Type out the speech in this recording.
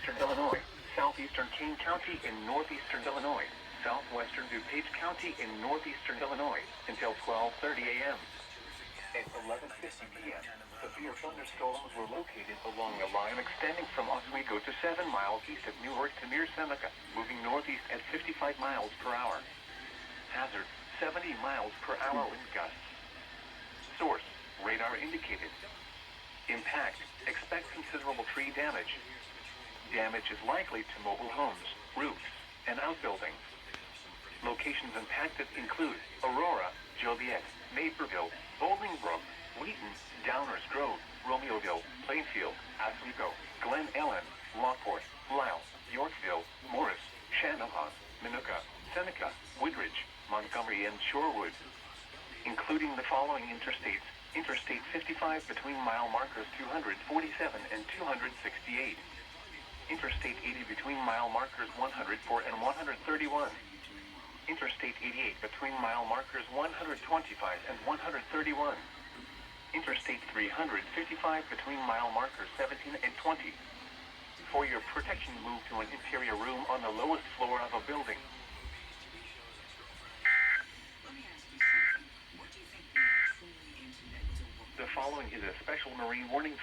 southeastern Illinois, southeastern Kane County in northeastern Illinois, southwestern DuPage County in northeastern Illinois until 12:30 a.m. At 11:50 p.m., severe thunderstorms were located along a line extending from Oswego to 7 miles east of Newark to near Seneca, moving northeast at 55 miles per hour. Hazard, 70 miles per hour wind gusts. Source, radar indicated. Impact, expect considerable tree damage. Damage is likely to mobile homes, roofs, and outbuildings. Locations impacted include Aurora, Joliet, Naperville, Bolingbrook, Wheaton, Downers Grove, Romeoville, Plainfield, Oswego, Glen Ellen, Lockport, Lisle, Yorkville, Morris, Shanahan, Minooka, Seneca, Woodridge, Montgomery, and Shorewood. Including the following interstates: Interstate 55 between mile markers 247 and 268. Interstate 80 between mile markers 104 and 131. Interstate 88 between mile markers 125 and 131. Interstate 355 between mile markers 17 and 20. For your protection, move to an interior room on the lowest floor of a building. The following is a special marine warning.